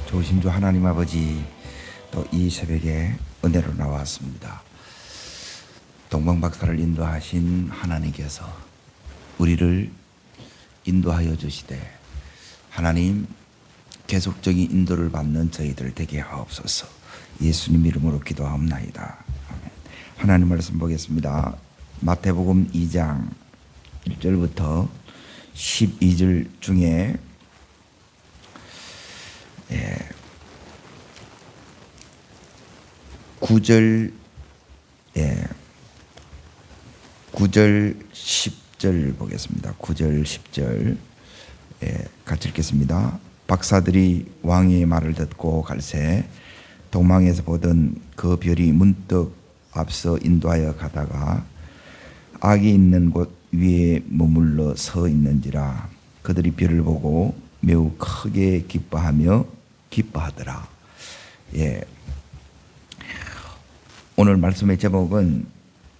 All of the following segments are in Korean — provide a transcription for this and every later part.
좋으신 주 하나님 아버지, 또 이 새벽에 은혜로 나왔습니다. 동방박사를 인도하신 하나님께서 우리를 인도하여 주시되, 하나님 계속적인 인도를 받는 저희들 되게 하옵소서. 예수님 이름으로 기도하옵나이다. 아멘. 하나님 말씀 보겠습니다. 마태복음 2장 1절부터 12절 중에 9절 10절 보겠습니다. 9절 10절 같이 읽겠습니다. 박사들이 왕의 말을 듣고 갈새 동방에서 보던 그 별이 문득 앞서 인도하여 가다가 악이 있는 곳 위에 머물러 서 있는지라. 그들이 별을 보고 매우 크게 기뻐하더라. 오늘 말씀의 제목은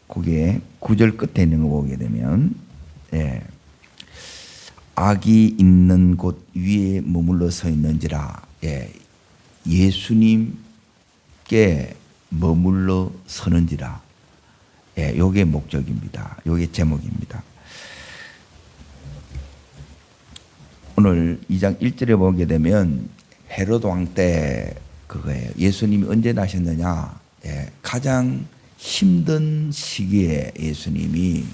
거기에 9절 끝에 있는 거 보게 되면 악이 있는 곳 위에 머물러 서 있는지라. 예수님께 머물러 서는지라. 요게 목적입니다. 요게 제목입니다. 오늘 2장 1절에 보게 되면 헤롯 왕 때 그거예요. 예수님이 언제 나셨느냐? 가장 힘든 시기에 예수님이,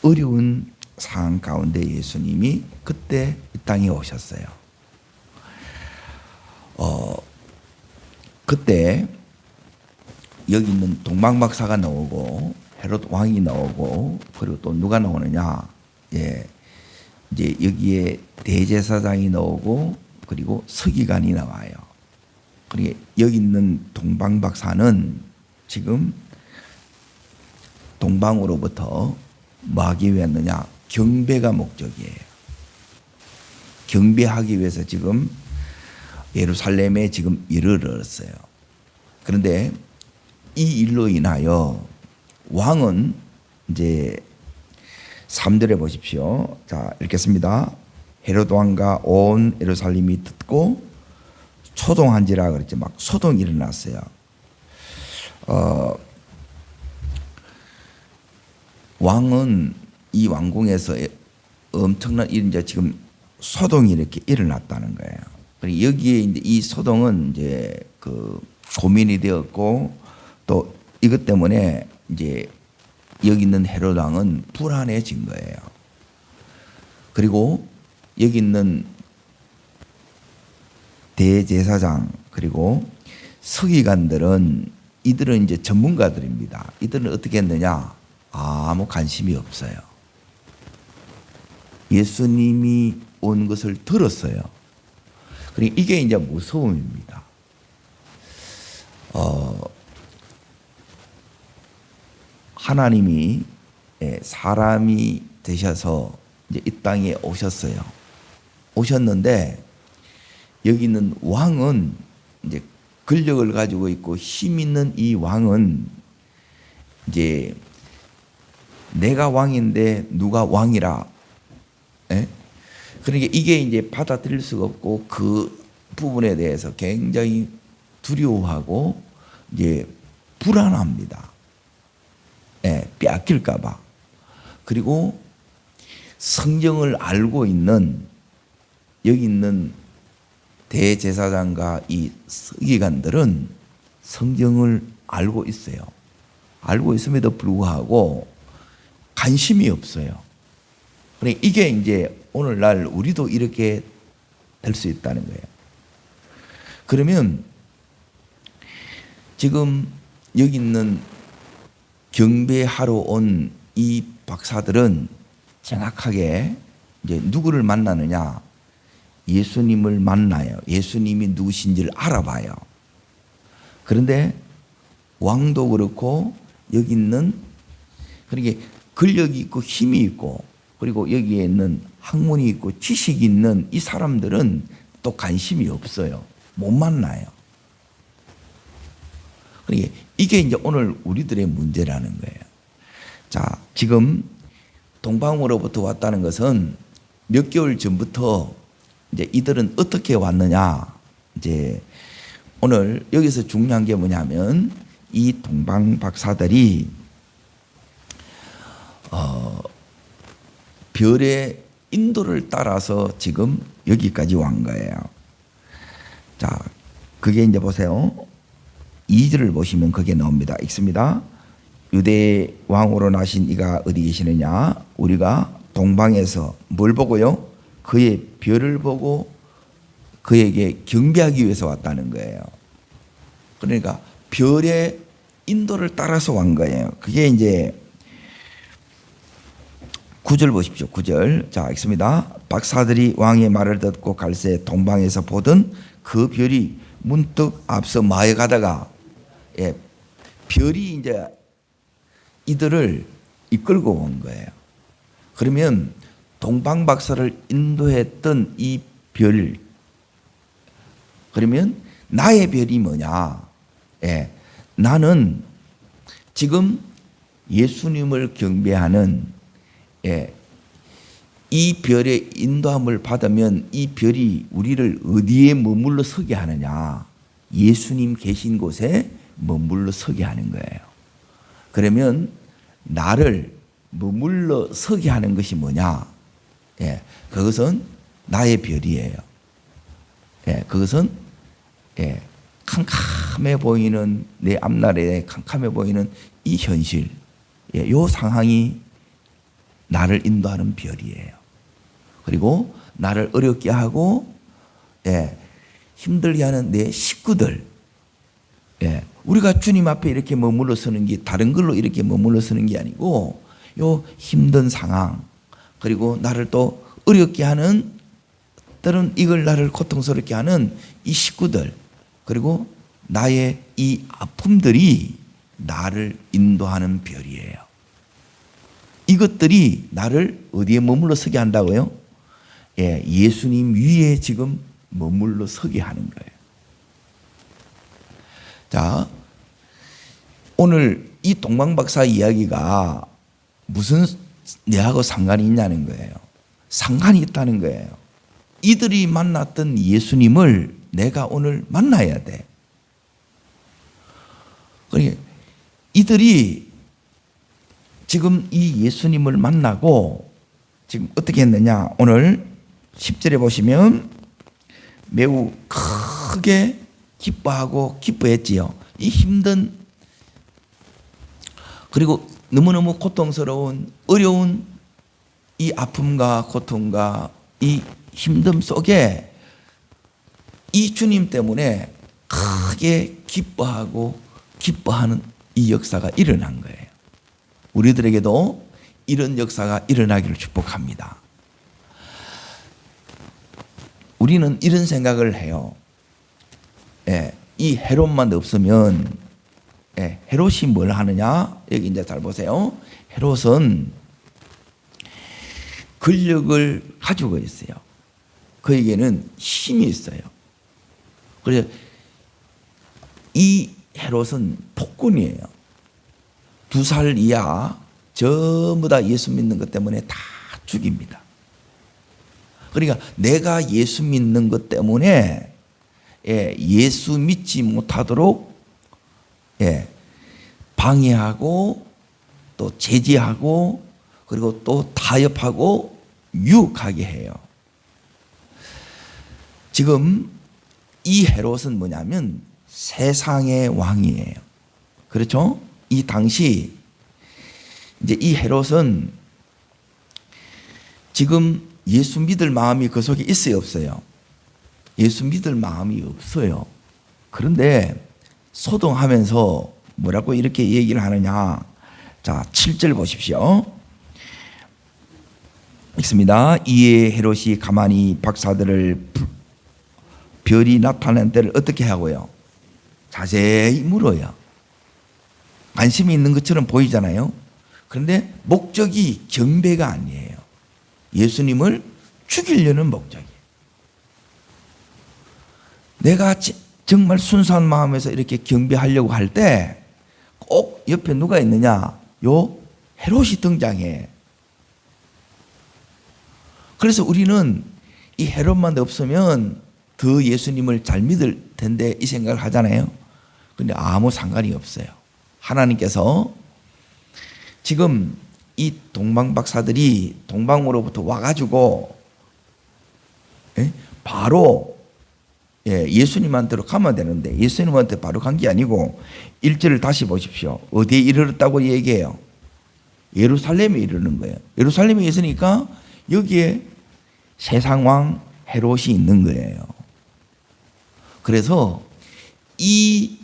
어려운 상황 가운데 예수님이 그때 이 땅에 오셨어요. 그때 여기 있는 동방박사가 나오고 헤롯 왕이 나오고, 그리고 또 누가 나오느냐? 이제 여기에 대제사장이 나오고, 그리고 서기관이 나와요. 그리고 여기 있는 동방박사는 지금 동방으로부터 뭐 하기 위했느냐? 경배가 목적이에요. 경배하기 위해서 지금 예루살렘에 지금 이르렀어요. 그런데 이 일로 인하여 왕은 이제 3절에 보십시오. 자, 읽겠습니다. 헤롯 왕과 온 예루살렘이 듣고 소동한지라 그랬지. 막 소동이 일어났어요. 왕은 이 왕궁에서 엄청난 이제 지금 소동이 이렇게 일어났다는 거예요. 그리고 여기에 이제 이 소동은 이제 그 고민이 되었고, 또 이것 때문에 이제 여기 있는 헤롯 왕은 불안해진 거예요. 그리고 여기 있는 대제사장 그리고 서기관들은, 이들은 이제 전문가들입니다. 이들은 어떻게 했느냐? 아무 관심이 없어요. 예수님이 온 것을 들었어요. 그러니까 이게 이제 무서움입니다. 하나님이 사람이 되셔서 이제 이 땅에 오셨어요. 오셨는데 여기 있는 왕은 이제 권력을 가지고 있고 힘 있는 이 왕은 이제 내가 왕인데 누가 왕이라. 그러니까 이게 이제 받아들일 수가 없고, 그 부분에 대해서 굉장히 두려워하고 이제 불안합니다. 빼앗길까봐. 그리고 성경을 알고 있는 여기 있는 대제사장과 이 서기관들은 성경을 알고 있어요. 알고 있음에도 불구하고 관심이 없어요. 그러니까 이게 이제 오늘날 우리도 이렇게 될 수 있다는 거예요. 그러면 지금 여기 있는 경배하러 온 이 박사들은 정확하게 이제 누구를 만나느냐? 예수님을 만나요. 예수님이 누구신지를 알아봐요. 그런데 왕도 그렇고 여기 있는, 그러니까 권력이 있고 힘이 있고, 그리고 여기에 있는 학문이 있고 지식이 있는 이 사람들은 또 관심이 없어요. 못 만나요. 그러니까 이게 이제 오늘 우리들의 문제라는 거예요. 자, 지금 동방으로부터 왔다는 것은 몇 개월 전부터 이제 이들은 어떻게 왔느냐? 이제 오늘 여기서 중요한 게 뭐냐면 이 동방 박사들이 별의 인도를 따라서 지금 여기까지 온 거예요. 자, 그게 이제 보세요. 2절을 보시면 그게 나옵니다. 읽습니다. 유대 왕으로 나신 이가 어디 계시느냐? 우리가 동방에서 뭘 보고요? 그의 별을 보고 그에게 경배하기 위해서 왔다는 거예요. 그러니까 별의 인도를 따라서 온 거예요. 그게 이제 9절 보십시오. 9절. 자, 읽습니다. 박사들이 왕의 말을 듣고 갈새 동방에서 보던 그 별이 문득 앞서 마에 가다가, 별이 이제 이들을 이끌고 온 거예요. 그러면 동방 박사를 인도했던 이 별, 그러면 나의 별이 뭐냐? 나는 지금 예수님을 경배하는 이 별의 인도함을 받으면 이 별이 우리를 어디에 머물러 서게 하느냐? 예수님 계신 곳에 머물러 서게 하는 거예요. 그러면 나를 머물러 서게 하는 것이 뭐냐? 그것은 나의 별이에요. 그것은 캄캄해 보이는 내 앞날에 캄캄해 보이는 이 현실, 이 상황이 나를 인도하는 별이에요. 그리고 나를 어렵게 하고 힘들게 하는 내 식구들, 우리가 주님 앞에 이렇게 머물러 서는 게 다른 걸로 이렇게 머물러 서는 게 아니고 요 힘든 상황, 그리고 나를 또 어렵게 하는, 때론 이걸 나를 고통스럽게 하는 이 식구들, 그리고 나의 이 아픔들이 나를 인도하는 별이에요. 이것들이 나를 어디에 머물러 서게 한다고요? 예수님 위에 지금 머물러 서게 하는 거예요. 자, 오늘 이 동방박사 이야기가 무슨 내하고 상관이 있냐는 거예요. 상관이 있다는 거예요. 이들이 만났던 예수님을 내가 오늘 만나야 돼. 그러니까 이들이 지금 이 예수님을 만나고 지금 어떻게 했느냐? 오늘 10절에 보시면 매우 크게 기뻐하고 기뻐했지요. 이 힘든, 그리고 너무너무 고통스러운, 어려운 이 아픔과 고통과 이 힘듦 속에 이 주님 때문에 크게 기뻐하고 기뻐하는 이 역사가 일어난 거예요. 우리들에게도 이런 역사가 일어나기를 축복합니다. 우리는 이런 생각을 해요. 이 헤롯만 없으면, 헤롯이 뭘 하느냐? 여기 이제 잘 보세요. 헤롯은 권력을 가지고 있어요. 그에게는 힘이 있어요. 그래서 이 헤롯은 폭군이에요. 2살 이하 전부 다 예수 믿는 것 때문에 다 죽입니다. 그러니까 내가 예수 믿는 것 때문에 예수 믿지 못하도록 방해하고 또 제지하고 그리고 또 타협하고 유혹하게 해요. 지금 이 헤롯은 뭐냐면 세상의 왕이에요. 그렇죠? 이 당시 이제 이 헤롯은 지금 예수 믿을 마음이 그 속에 있어요, 없어요? 예수 믿을 마음이 없어요. 그런데 소동하면서 뭐라고 이렇게 얘기를 하느냐? 자, 7절 보십시오. 읽습니다. 이에 헤롯이 가만히 박사들을 별이 나타난 때를 어떻게 하고요? 자세히 물어요. 관심이 있는 것처럼 보이잖아요. 그런데 목적이 경배가 아니에요. 예수님을 죽이려는 목적이에요. 내가 정말 순수한 마음에서 이렇게 경배하려고 할 때 꼭 옆에 누가 있느냐? 요 헤롯이 등장해. 그래서 우리는 이 헤롯만 없으면 더 예수님을 잘 믿을 텐데 이 생각을 하잖아요. 근데 아무 상관이 없어요. 하나님께서 지금 이 동방 박사들이 동방으로부터 와가지고 바로 예수님한테로 가면 되는데 예수님한테 바로 간 게 아니고 1절을 다시 보십시오. 어디에 이르렀다고 얘기해요? 예루살렘에 이르는 거예요. 예루살렘에 있으니까 여기에 세상왕 헤롯이 있는 거예요. 그래서 이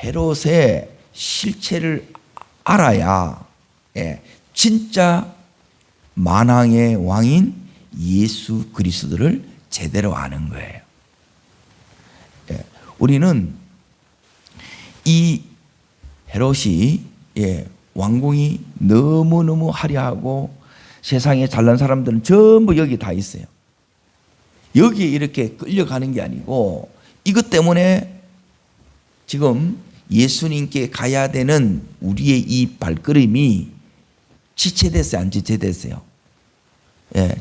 헤롯의 실체를 알아야 진짜 만왕의 왕인 예수 그리스도를 제대로 아는 거예요. 우리는 이 헤롯이 왕궁이 너무너무 화려하고 세상에 잘난 사람들은 전부 여기 다 있어요. 여기에 이렇게 끌려가는 게 아니고 이것 때문에 지금 예수님께 가야 되는 우리의 이 발걸음이 지체됐어요? 안 지체됐어요?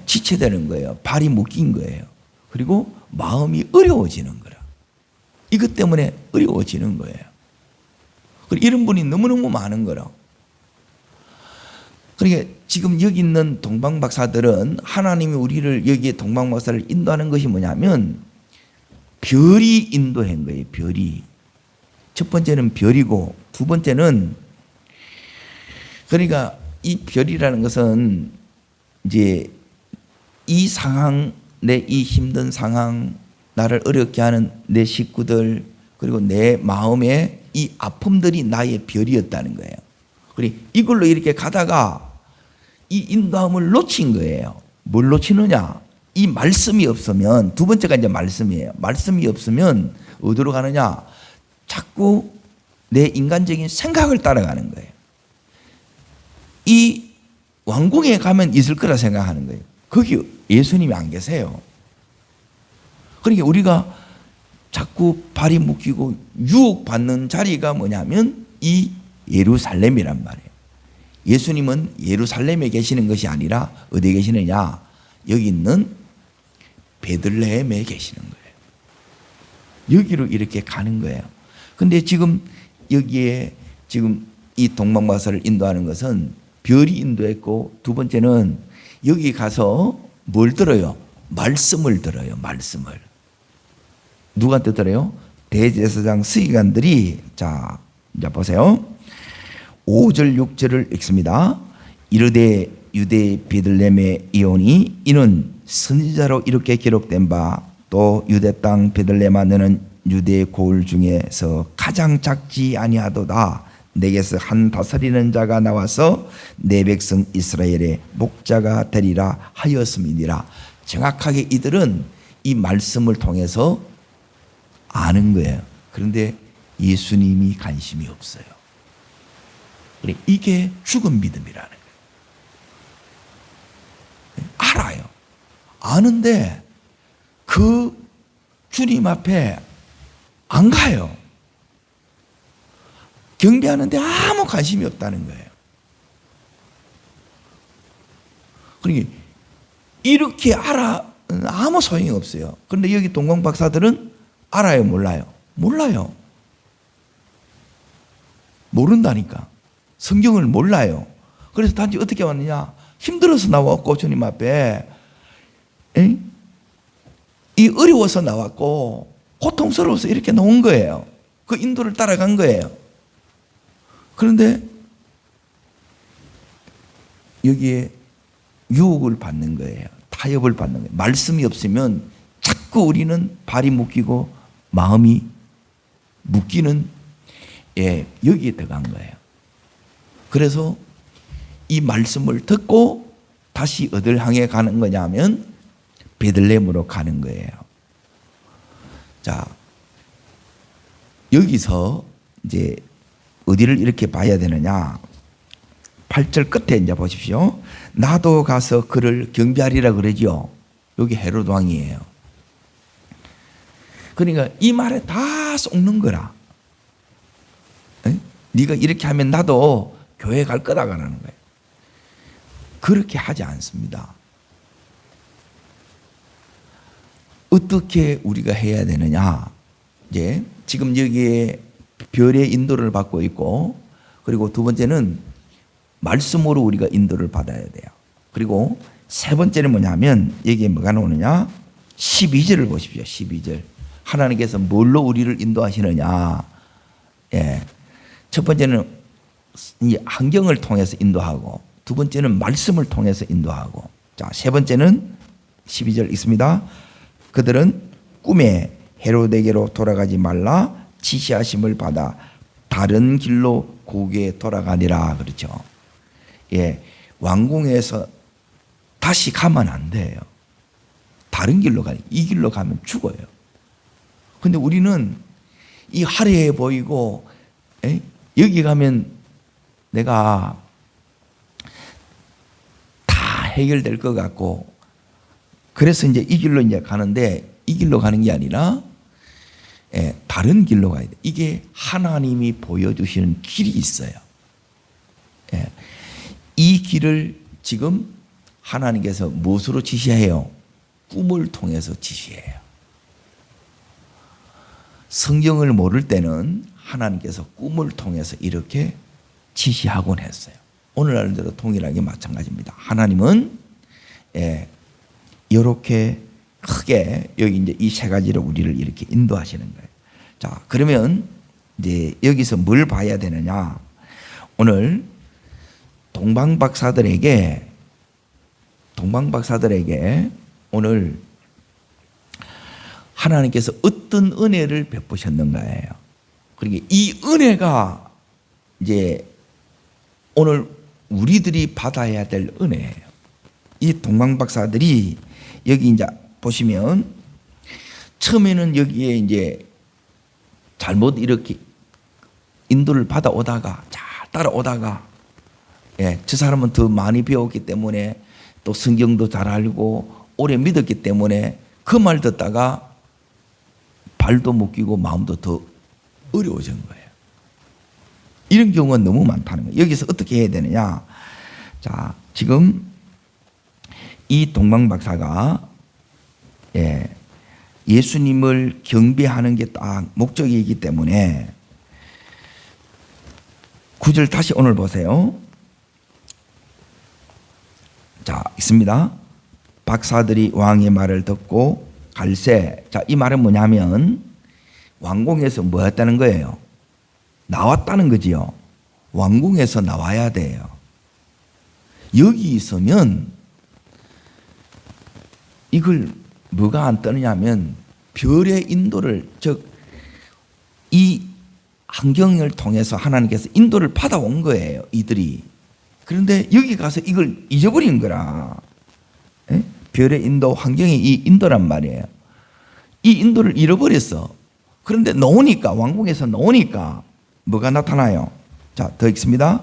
지체되는 거예요. 발이 묶인 거예요. 그리고 마음이 어려워지는 거라. 이것 때문에 어려워지는 거예요. 이런 분이 너무너무 많은 거라. 그러니까 지금 여기 있는 동방박사들은 하나님이 우리를 여기에 동방박사를 인도하는 것이 뭐냐면 별이 인도한 거예요. 별이. 첫 번째는 별이고 두 번째는 그러니까 이 별이라는 것은 이제 이 상황, 내 이 힘든 상황, 나를 어렵게 하는 내 식구들 그리고 내 마음에 이 아픔들이 나의 별이었다는 거예요. 그리고 이걸로 이렇게 가다가 이 인도함을 놓친 거예요. 뭘 놓치느냐? 이 말씀이 없으면 두 번째가 이제 말씀이에요. 말씀이 없으면 어디로 가느냐? 자꾸 내 인간적인 생각을 따라가는 거예요. 이 왕궁에 가면 있을 거라 생각하는 거예요. 거기 예수님이 안 계세요. 그러니까 우리가 자꾸 발이 묶이고 유혹받는 자리가 뭐냐면 이 예루살렘이란 말이에요. 예수님은 예루살렘에 계시는 것이 아니라 어디에 계시느냐? 여기 있는 베들레헴에 계시는 거예요. 여기로 이렇게 가는 거예요. 근데 지금 여기에 지금 이 동방박사를 인도하는 것은 별이 인도했고 두 번째는 여기 가서 뭘 들어요? 말씀을 들어요. 말씀을. 누구한테 들어요? 대제사장 서기관들이 자 이제 보세요. 5절 6절을 읽습니다. 이르되 유대 베들레헴의 이오니 이는 선지자로 이렇게 기록된 바 또 유대 땅 베들레헴아 너는 유대 고을 중에서 가장 작지 아니하도다. 내게서 한 다스리는 자가 나와서 내 백성 이스라엘의 목자가 되리라 하였음이니라. 정확하게 이들은 이 말씀을 통해서 아는 거예요. 그런데 예수님이 관심이 없어요. 이게 죽은 믿음이라는 거예요. 알아요. 아는데 그 주님 앞에 안 가요. 경배하는데 아무 관심이 없다는 거예요. 그러니까 이렇게 알아 아무 소용이 없어요. 그런데 여기 동방박사들은 알아요, 몰라요? 몰라요. 모른다니까. 성경을 몰라요. 그래서 단지 어떻게 왔느냐? 힘들어서 나왔고 주님 앞에 이 어려워서 나왔고 고통스러워서 이렇게 나온 거예요. 그 인도를 따라간 거예요. 그런데 여기에 유혹을 받는 거예요. 타협을 받는 거예요. 말씀이 없으면 자꾸 우리는 발이 묶이고 마음이 묶이는 여기에 들어간 거예요. 그래서 이 말씀을 듣고 다시 어딜 향해 가는 거냐면 베들레헴으로 가는 거예요. 자, 여기서 이제 어디를 이렇게 봐야 되느냐? 8절 끝에 이제 보십시오. 나도 가서 그를 경배하리라 그러죠. 여기 헤롯 왕이에요. 그러니까 이 말에 다 속는 거라. 네가 이렇게 하면 나도 교회 갈 거다라는 거예요. 그렇게 하지 않습니다. 어떻게 우리가 해야 되느냐? 이제 지금 여기에 별의 인도를 받고 있고, 그리고 두 번째는 말씀으로 우리가 인도를 받아야 돼요. 그리고 세 번째는 뭐냐면 여기에 뭐가 나오느냐? 12절을 보십시오. 12절. 하나님께서 뭘로 우리를 인도하시느냐? 예. 첫 번째는 이 환경을 통해서 인도하고, 두 번째는 말씀을 통해서 인도하고, 자, 세 번째는 12절 있습니다. 그들은 꿈에 헤로데게로 돌아가지 말라 지시하심을 받아 다른 길로 고국에 돌아가니라. 그렇죠. 예, 왕궁에서 다시 가면 안 돼요. 다른 길로 가니, 이 길로 가면 죽어요. 근데 우리는 이 화려해 보이고, 여기 가면 내가 다 해결될 것 같고, 그래서 이제 이 길로 이제 가는데, 이 길로 가는 게 아니라 다른 길로 가야 돼. 이게 하나님이 보여주시는 길이 있어요. 이 길을 지금 하나님께서 무엇으로 지시해요? 꿈을 통해서 지시해요. 성경을 모를 때는 하나님께서 꿈을 통해서 이렇게 지시하곤 했어요. 오늘날도 동일하게 마찬가지입니다. 하나님은 이렇게 크게 여기 이제 이 세 가지로 우리를 이렇게 인도하시는 거예요. 자, 그러면 이제 여기서 뭘 봐야 되느냐? 오늘 동방박사들에게 오늘 하나님께서 어떤 은혜를 베푸셨는가예요. 그러니까 이 은혜가 이제 오늘 우리들이 받아야 될 은혜예요. 이 동방박사들이 여기 이제 보시면 처음에는 여기에 이제 잘못 이렇게 인도를 받아오다가 잘 따라오다가 저 사람은 더 많이 배웠기 때문에 또 성경도 잘 알고 오래 믿었기 때문에 그 말 듣다가 발도 못 끼고 마음도 더 어려워진 거예요. 이런 경우가 너무 많다는 거예요. 여기서 어떻게 해야 되느냐? 자, 지금 이 동방박사가 예수님을 경배하는 게 딱 목적이기 때문에 9절 다시 오늘 보세요. 자, 있습니다. 박사들이 왕의 말을 듣고 갈새. 자, 이 말은 뭐냐면 왕궁에서 뭐 했다는 거예요? 나왔다는 거지요. 왕궁에서 나와야 돼요. 여기 있으면 이걸 뭐가 안 떠느냐면 별의 인도를, 즉 이 환경을 통해서 하나님께서 인도를 받아온 거예요, 이들이. 그런데 여기 가서 이걸 잊어버린 거라. 별의 인도, 환경이 이 인도란 말이에요. 이 인도를 잃어버렸어. 그런데 나오니까, 왕궁에서 나오니까 뭐가 나타나요? 자, 더 읽습니다.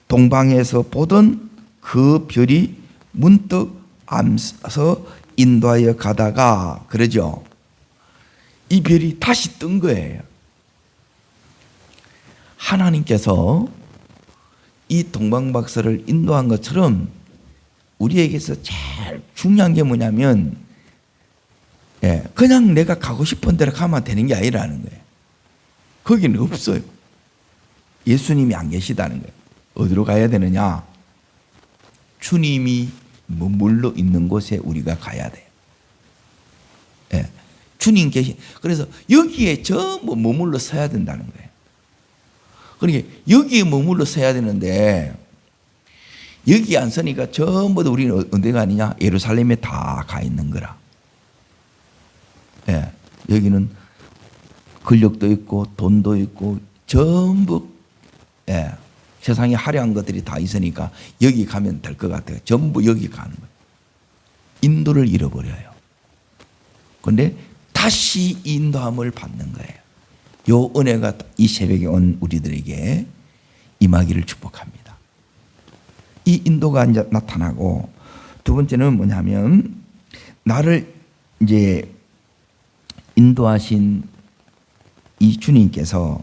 동방에서 보던 그 별이 문득 앞서 인도하여 가다가, 그러죠. 이 별이 다시 뜬 거예요. 하나님께서 이 동방박사를 인도한 것처럼 우리에게서 제일 중요한 게 뭐냐면 그냥 내가 가고 싶은 데로 가면 되는 게 아니라는 거예요. 거기는 없어요. 예수님이 안 계시다는 거예요. 어디로 가야 되느냐? 주님이 머물러 있는 곳에 우리가 가야 돼요. 주님 계신, 그래서 여기에 전부 머물러 서야 된다는 거예요. 그러니까 여기에 머물러 서야 되는데 여기 안 서니까 전부 다 우리는 어디 가느냐? 예루살렘에 다 가 있는 거라. 여기는 권력도 있고 돈도 있고 전부 세상에 화려한 것들이 다 있으니까 여기 가면 될 것 같아요. 전부 여기 가는 거예요. 인도를 잃어버려요. 그런데 다시 인도함을 받는 거예요. 요 은혜가 이 새벽에 온 우리들에게 임하기를 축복합니다. 이 인도가 이제 나타나고, 두 번째는 뭐냐면 나를 이제 인도하신 이 주님께서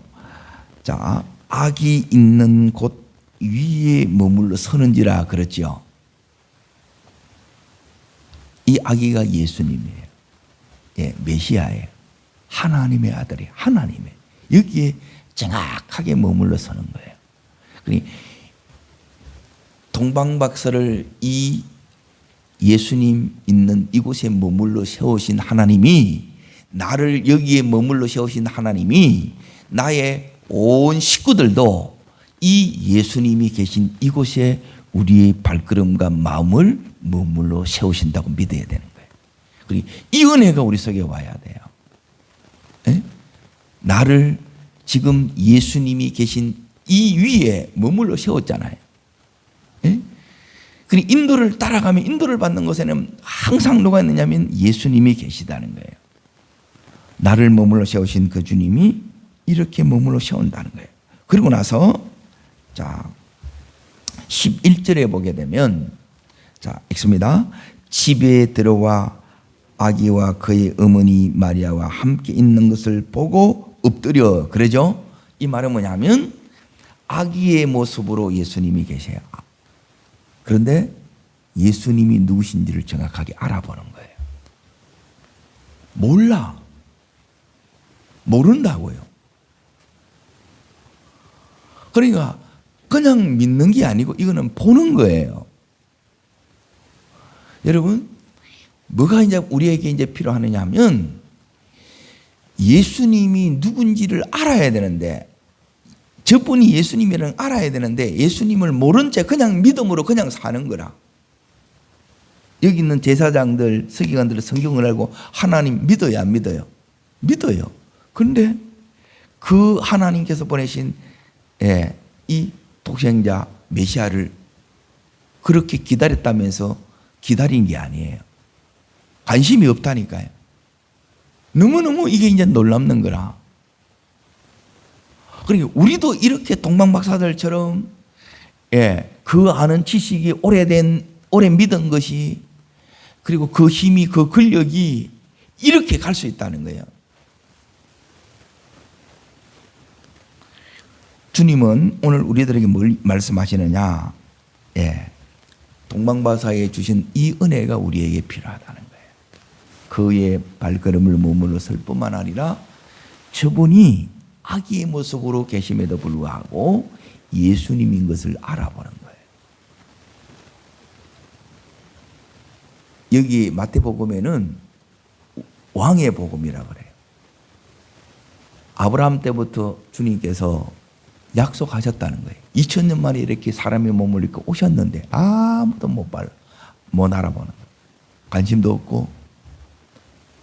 자, 악이 있는 곳 위에 머물러 서는지라 그랬죠. 이 악이가 예수님이에요. 메시아예요. 하나님의 아들이 하나님의 여기에 정확하게 머물러 서는 거예요. 그러니 동방박사를 이 예수님 있는 이곳에 머물러 세우신 하나님이, 나를 여기에 머물러 세우신 하나님이 나의 온 식구들도 이 예수님이 계신 이곳에 우리의 발걸음과 마음을 머물러 세우신다고 믿어야 되는 거예요. 그리고 이 은혜가 우리 속에 와야 돼요. 에? 나를 지금 예수님이 계신 이 위에 머물러 세웠잖아요. 에? 그리고 인도를 따라가면 인도를 받는 곳에는 항상 누가 있느냐면 예수님이 계시다는 거예요. 나를 머물러 세우신 그 주님이 이렇게 머물러 세운다는 거예요. 그리고 나서 자 11절에 보게 되면 자 읽습니다. 집에 들어와 아기와 그의 어머니 마리아와 함께 있는 것을 보고 엎드려. 그러죠? 이 말은 뭐냐면 아기의 모습으로 예수님이 계세요. 그런데 예수님이 누구신지를 정확하게 알아보는 거예요. 몰라. 모른다고요. 그러니까 그냥 믿는 게 아니고 이거는 보는 거예요. 여러분, 뭐가 이제 우리에게 이제 필요하느냐 하면 예수님이 누군지를 알아야 되는데, 저분이 예수님이라는 알아야 되는데 예수님을 모른 채 그냥 믿음으로 그냥 사는 거라. 여기 있는 제사장들, 서기관들 성경을 알고 하나님 믿어요, 안 믿어요? 믿어요. 그런데 그 하나님께서 보내신 이 독생자 메시아를 그렇게 기다렸다면서 기다린 게 아니에요. 관심이 없다니까요. 너무너무 이게 이제 놀랍는 거라. 그러니까 우리도 이렇게 동방박사들처럼 그 아는 지식이 오래 믿은 것이, 그리고 그 힘이, 그 권력이 이렇게 갈 수 있다는 거예요. 주님은 오늘 우리들에게 뭘 말씀하시느냐? 동방박사에 주신 이 은혜가 우리에게 필요하다는 거예요. 그의 발걸음을 머물러 설 뿐만 아니라 저분이 아기의 모습으로 계심에도 불구하고 예수님인 것을 알아보는 거예요. 여기 마태복음에는 왕의 복음이라고 그래요. 아브라함 때부터 주님께서 약속하셨다는 거예요. 2000년 만에 이렇게 사람의 몸을 입고 오셨는데 아무도 못 알아보는 거예요. 관심도 없고,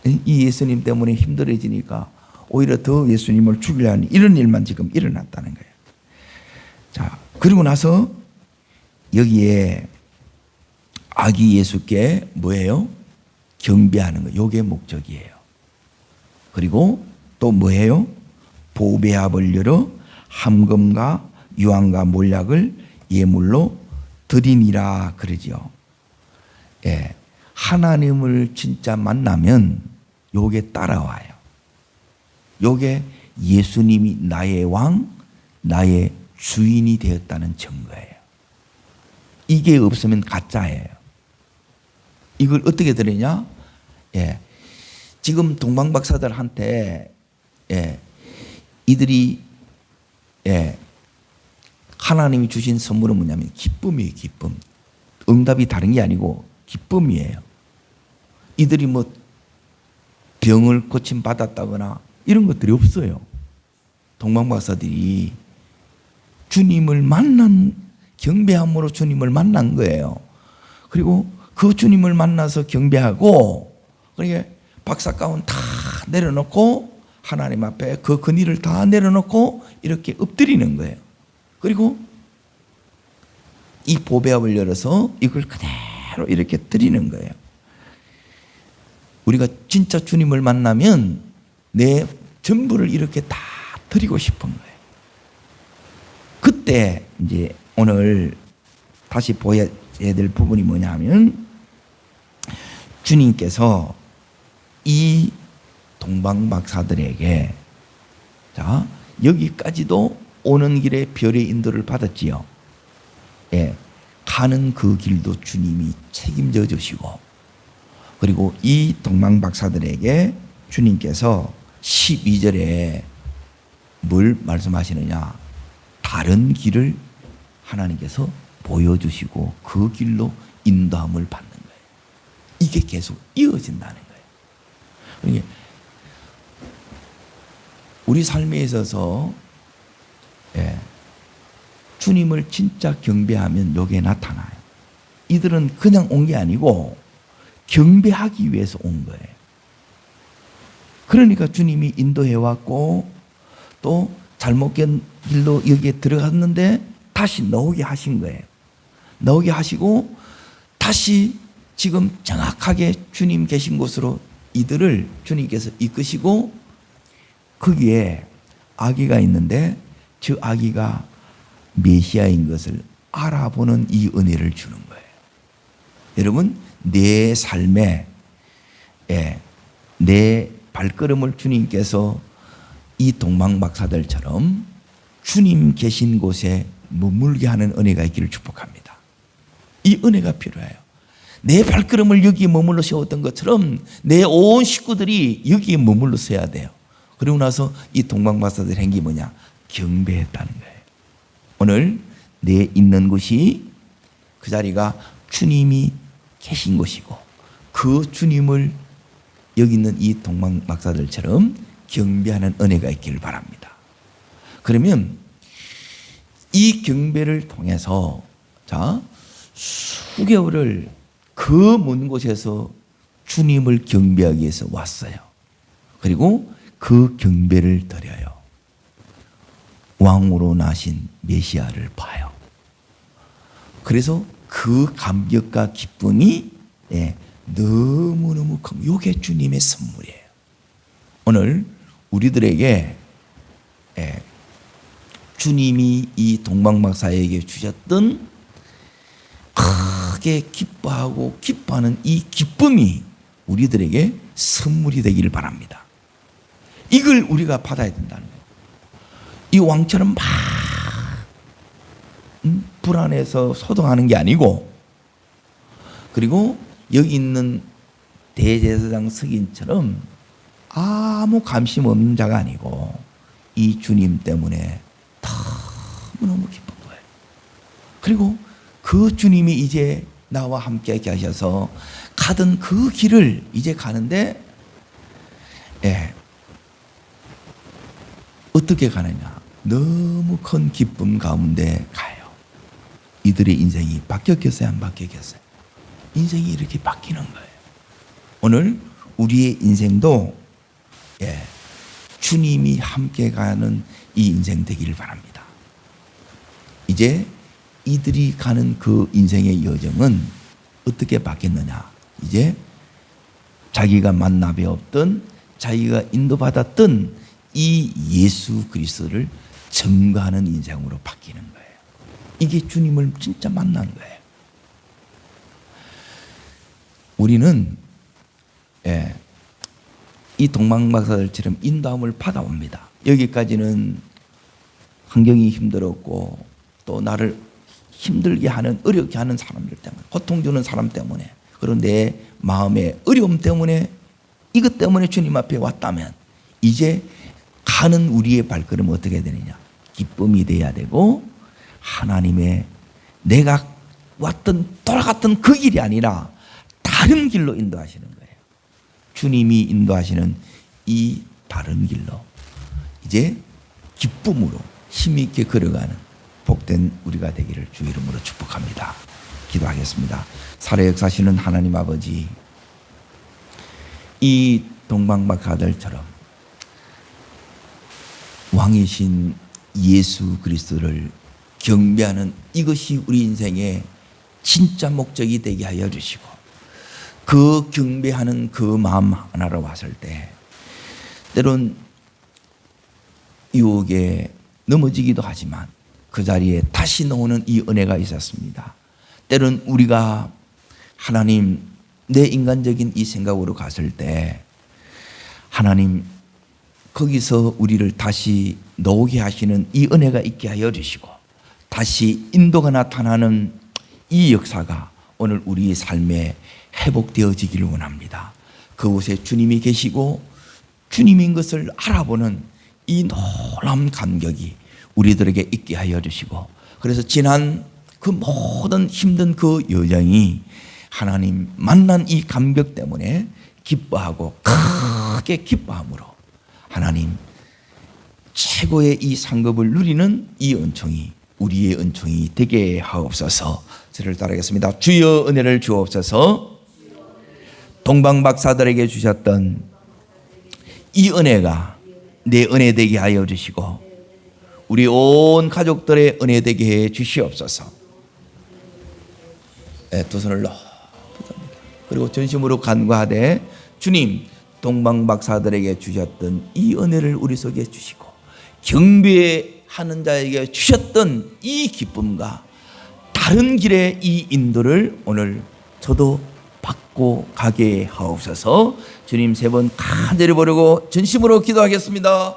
이 예수님 때문에 힘들어지니까 오히려 더 예수님을 죽이려는 이런 일만 지금 일어났다는 거예요. 자, 그리고 나서 여기에 아기 예수께 뭐예요? 경배하는 거. 이게 목적이에요. 그리고 또 뭐예요? 보배합을 열어 함금과 유황과 몰약을 예물로 드리니라 그러죠. 하나님을 진짜 만나면 요게 따라와요. 요게 예수님이 나의 왕, 나의 주인이 되었다는 증거예요. 이게 없으면 가짜예요. 이걸 어떻게 들으냐? 지금 동방박사들한테 이들이 하나님이 주신 선물은 뭐냐면 기쁨이에요. 기쁨. 응답이 다른 게 아니고 기쁨이에요. 이들이 뭐 병을 고침 받았다거나 이런 것들이 없어요. 동방박사들이 주님을 만난, 경배함으로 주님을 만난 거예요. 그리고 그 주님을 만나서 경배하고, 그러니까 박사가운 다 내려놓고 하나님 앞에 그 근위를 다 내려놓고 이렇게 엎드리는 거예요. 그리고 이 보배합을 열어서 이걸 그대로 이렇게 드리는 거예요. 우리가 진짜 주님을 만나면 내 전부를 이렇게 다 드리고 싶은 거예요. 그때 이제 오늘 다시 보여야 될 부분이 뭐냐면, 주님께서 이 동방박사들에게, 자, 여기까지도 오는 길에 별의 인도를 받았지요. 가는 그 길도 주님이 책임져 주시고, 그리고 이 동방박사들에게 주님께서 12절에 뭘 말씀하시느냐? 다른 길을 하나님께서 보여주시고 그 길로 인도함을 받는 거예요. 이게 계속 이어진다는 거예요. 그러니까 우리 삶에 있어서 주님을 진짜 경배하면 여기에 나타나요. 이들은 그냥 온 게 아니고 경배하기 위해서 온 거예요. 그러니까 주님이 인도해 왔고 또 잘못된 길로 여기에 들어갔는데 다시 나오게 하신 거예요. 나오게 하시고 다시 지금 정확하게 주님 계신 곳으로 이들을 주님께서 이끄시고 거기에 아기가 있는데 저 아기가 메시아인 것을 알아보는 이 은혜를 주는 거예요. 여러분, 내 삶에 내 발걸음을 주님께서 이 동방박사들처럼 주님 계신 곳에 머물게 하는 은혜가 있기를 축복합니다. 이 은혜가 필요해요. 내 발걸음을 여기에 머물러 세웠던 것처럼 내 온 식구들이 여기에 머물러 서야 돼요. 그리고 나서 이 동방박사들 행기 뭐냐? 경배했다는 거예요. 오늘 내 있는 곳이 그 자리가 주님이 계신 곳이고 그 주님을 여기 있는 이 동방박사들처럼 경배하는 은혜가 있기를 바랍니다. 그러면 이 경배를 통해서 수개월을 그 먼 곳에서 주님을 경배하기 위해서 왔어요. 그리고 그 경배를 드려요. 왕으로 나신 메시아를 봐요. 그래서 그 감격과 기쁨이 너무너무 큰, 이게 주님의 선물이에요. 오늘 우리들에게 주님이 이 동방박사에게 주셨던 크게 기뻐하고 기뻐하는 이 기쁨이 우리들에게 선물이 되기를 바랍니다. 이걸 우리가 받아야 된다는 거예요. 이 왕처럼 막 불안해서 소동하는 게 아니고, 그리고 여기 있는 대제사장 석인처럼 아무 감심 없는 자가 아니고 이 주님 때문에 너무너무 기쁜 거예요. 그리고 그 주님이 이제 나와 함께 하셔서 가던 그 길을 이제 가는데 어떻게 가느냐? 너무 큰 기쁨 가운데 가요. 이들의 인생이 바뀌었겠어요? 안 바뀌었겠어요? 인생이 이렇게 바뀌는 거예요. 오늘 우리의 인생도 주님이 함께 가는 이 인생 되기를 바랍니다. 이제 이들이 가는 그 인생의 여정은 어떻게 바뀌었느냐? 이제 자기가 만나 배웠던, 자기가 인도받았던 이 예수 그리스도를 증거하는 인생으로 바뀌는 거예요. 이게 주님을 진짜 만난 거예요. 우리는 이 동방박사들처럼 인도함을 받아옵니다. 여기까지는 환경이 힘들었고 또 나를 힘들게 하는, 어렵게 하는 사람들 때문에, 고통 주는 사람 때문에, 그런 내 마음의 어려움 때문에, 이것 때문에 주님 앞에 왔다면 이제 가는 우리의 발걸음은 어떻게 되느냐? 기쁨이 돼야 되고, 하나님의 내가 돌아갔던 그 길이 아니라 다른 길로 인도하시는 거예요. 주님이 인도하시는 이 다른 길로 이제 기쁨으로 힘있게 걸어가는 복된 우리가 되기를 주 이름으로 축복합니다. 기도하겠습니다. 살아 역사하시는 하나님 아버지, 이 동방박사들처럼 왕이신 예수 그리스도를 경배하는 이것이 우리 인생의 진짜 목적이 되게 하여 주시고, 그 경배하는 그 마음 하나로 왔을 때 때론 유혹에 넘어지기도 하지만 그 자리에 다시 나오는 이 은혜가 있었습니다. 때론 우리가 하나님, 내 인간적인 이 생각으로 갔을 때 하나님 거기서 우리를 다시 나오게 하시는 이 은혜가 있게 하여 주시고, 다시 인도가 나타나는 이 역사가 오늘 우리 삶에 회복되어지기를 원합니다. 그곳에 주님이 계시고 주님인 것을 알아보는 이 놀라운 감격이 우리들에게 있게 하여 주시고, 그래서 지난 그 모든 힘든 그 여정이 하나님 만난 이 감격 때문에 기뻐하고 크게 기뻐함으로 하나님 최고의 이 상급을 누리는 이 은총이 우리의 은총이 되게 하옵소서. 저를 따르겠습니다. 주여 은혜를 주옵소서. 동방 박사들에게 주셨던 이 은혜가 내 은혜 되게 하여 주시고 우리 온 가족들의 은혜 되게 해 주시옵소서. 네, 두 손을 높이 듭니다. 그리고 전심으로 간구하되 주님, 동방 박사들에게 주셨던 이 은혜를 우리 속에 주시고 경배하는 자에게 주셨던 이 기쁨과 다른 길의 이 인도를 오늘 저도 받고 가게 하옵소서. 주님, 세 번 간절히 부르고 전심으로 기도하겠습니다.